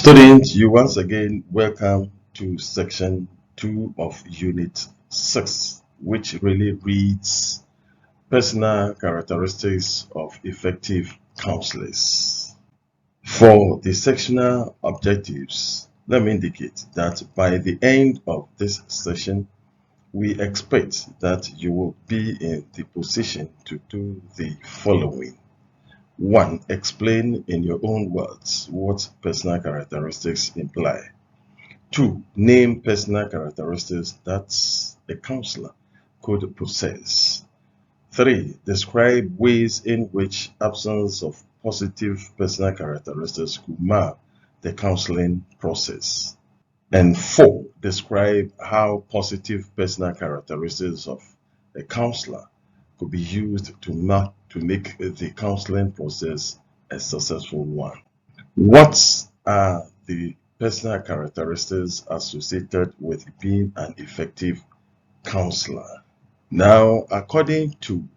Students, you once again welcome to section 2 of unit 6, which really reads personal characteristics of effective counselors. For the sectional objectives, let me indicate that by the end of this session, we expect that you will be in the position to do the following. 1. Explain in your own words what personal characteristics imply. 2. Name personal characteristics that a counselor could possess. 3. Describe ways in which absence of positive personal characteristics could mar the counseling process. And 4. Describe how positive personal characteristics of a counselor could be used to make the counseling process a successful one. What are the personal characteristics associated with being an effective counselor? Now, according to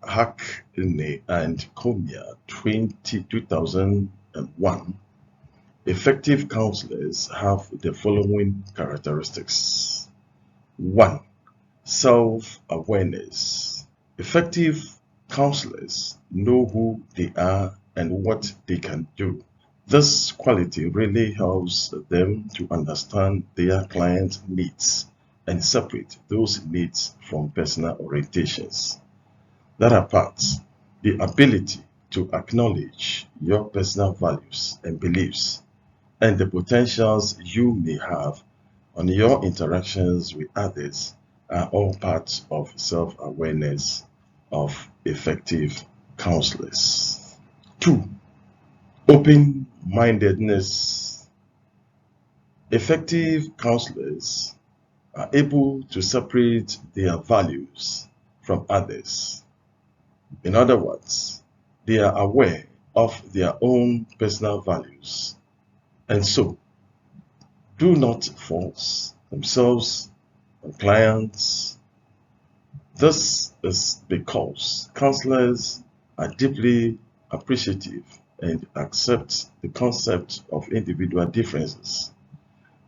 Hackney and Comia 2001, effective counselors have the following characteristics. 1. Self-awareness. Effective counselors know who they are and what they can do. This quality really helps them to understand their client needs and separate those needs from personal orientations. That apart, the ability to acknowledge your personal values and beliefs and the potentials you may have on your interactions with others are all parts of self-awareness of effective counselors. 2. Open-mindedness. Effective counselors are able to separate their values from others. In other words, they are aware of their own personal values and so do not force themselves on clients. This is because counselors are deeply appreciative and accept the concept of individual differences,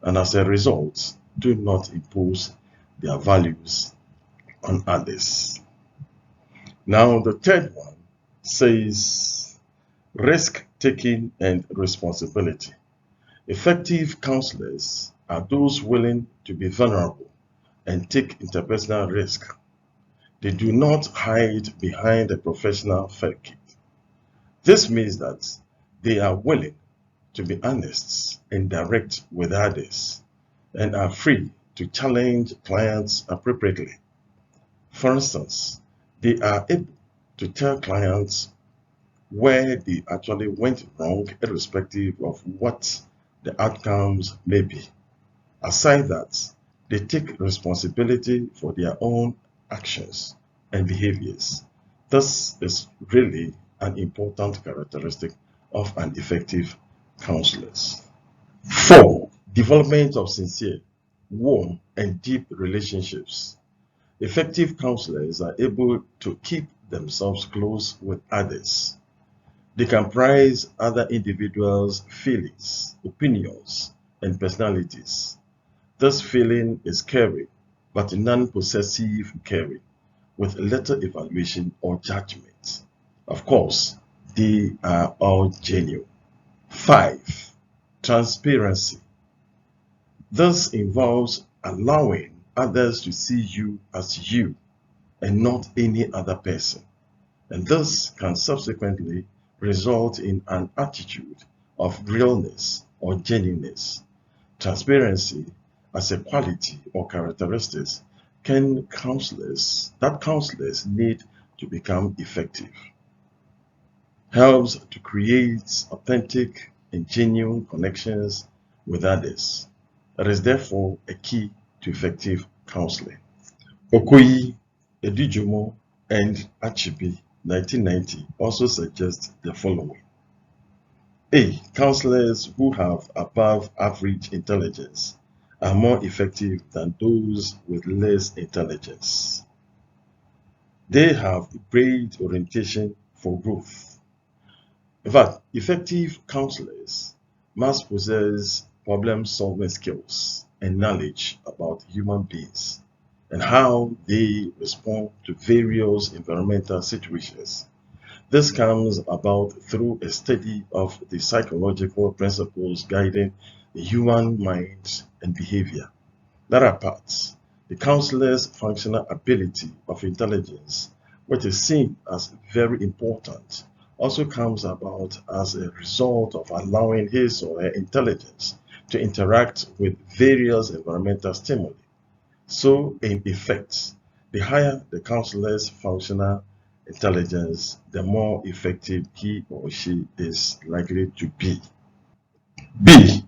and as a result, do not impose their values on others. Now, the third one says risk-taking and responsibility. Effective counselors are those willing to be vulnerable and take interpersonal risk. They do not hide behind a professional facade. This means that they are willing to be honest and direct with others and are free to challenge clients appropriately. For instance, they are able to tell clients where they actually went wrong irrespective of what the outcomes may be. Aside that, they take responsibility for their own actions and behaviors. This is really an important characteristic of an effective counselor. 4. Development of sincere, warm, and deep relationships. Effective counselors are able to keep themselves close with others. They can prize other individuals' feelings, opinions, and personalities. This feeling is caring, but non-possessive caring, with little evaluation or judgment. Of course, they are all genuine. 5. Transparency. This involves allowing others to see you as you and not any other person. And this can subsequently result in an attitude of realness or genuineness. Transparency as a quality or characteristics that counselors need to become effective. Helps to create authentic and genuine connections with others. It is therefore a key to effective counseling. Okoyi, Edijumo, and Achibi 1990 also suggest the following. A. Counselors who have above average intelligence are more effective than those with less intelligence. They have a great orientation for growth. In fact, effective counselors must possess problem-solving skills and knowledge about human beings and how they respond to various environmental situations. This comes about through a study of the psychological principles guiding the human mind and behavior. That apart, the counselor's functional ability of intelligence, which is seen as very important, also comes about as a result of allowing his or her intelligence to interact with various environmental stimuli. So, in effect, the higher the counselor's functional intelligence, the more effective he or she is likely to be. B.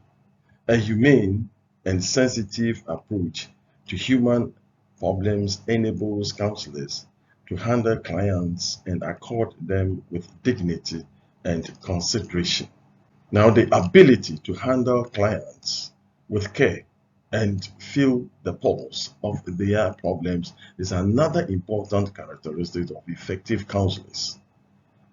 A humane and sensitive approach to human problems enables counselors to handle clients and accord them with dignity and consideration. Now, the ability to handle clients with care and feel the pulse of their problems is another important characteristic of effective counselors.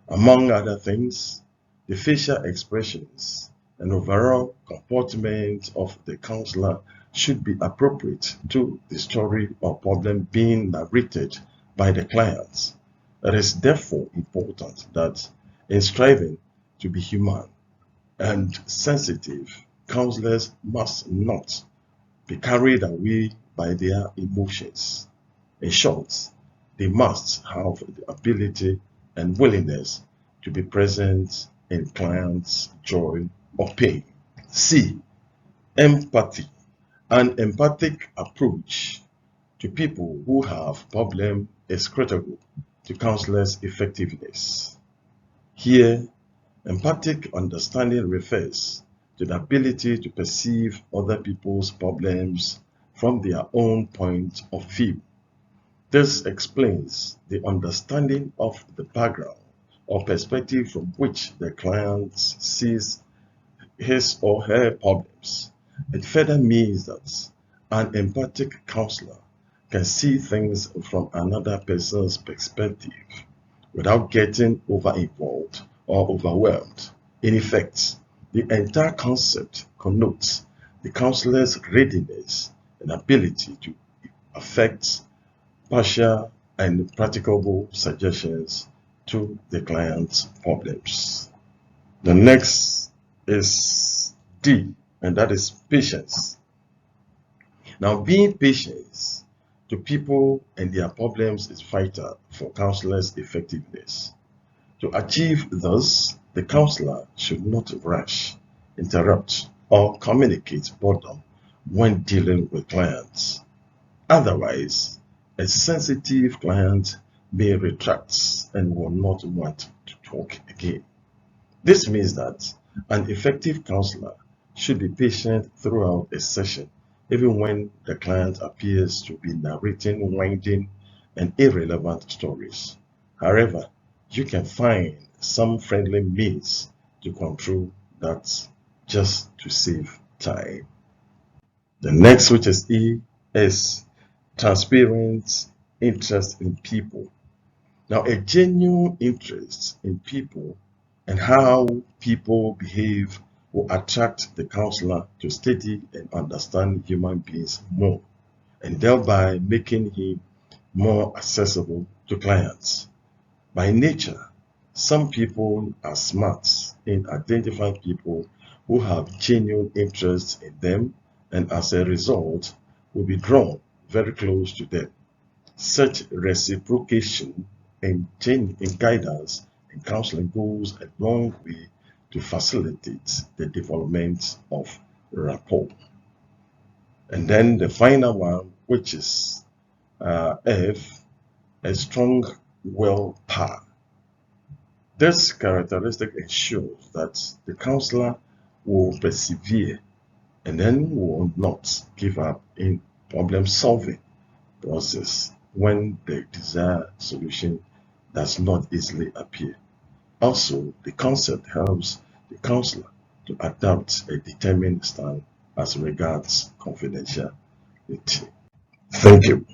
Among other things, the facial expressions and overall comportment of the counselor should be appropriate to the story or problem being narrated by the client. It is therefore important that in striving to be human and sensitive, counselors must not be carried away by their emotions. In short, they must have the ability and willingness to be present in clients' joy or pain. C. Empathy. An empathic approach to people who have problems is critical to counselors' effectiveness. Here, empathic understanding refers to the ability to perceive other people's problems from their own point of view. This explains the understanding of the background or perspective from which the client sees his or her problems. It further means that an empathic counselor can see things from another person's perspective without getting over involved or overwhelmed. In effect, the entire concept connotes the counselor's readiness and ability to affect partial and practicable suggestions to the client's problems. The next is D, and that is patience. Now, being patient to people and their problems is vital for counselors' effectiveness. To achieve this, the counselor should not rush, interrupt, or communicate boredom when dealing with clients. Otherwise, a sensitive client may retract and will not want to talk again. This means that an effective counselor should be patient throughout a session, even when the client appears to be narrating winding and irrelevant stories. However, you can find some friendly means to control that just to save time. The next, which is E, is transparent interest in people. Now, a genuine interest in people and how people behave will attract the counselor to study and understand human beings more, and thereby making him more accessible to clients. By nature, some people are smart in identifying people who have genuine interest in them, and as a result, will be drawn very close to them. Such reciprocation in guidance and counseling goes a long way to facilitate the development of rapport. And then the final one, which is F, a strong willpower. This characteristic ensures that the counselor will persevere and then will not give up in problem solving process when the desired solution does not easily appear. Also, the concept helps the counselor to adopt a determined stand as regards confidentiality. Thank you.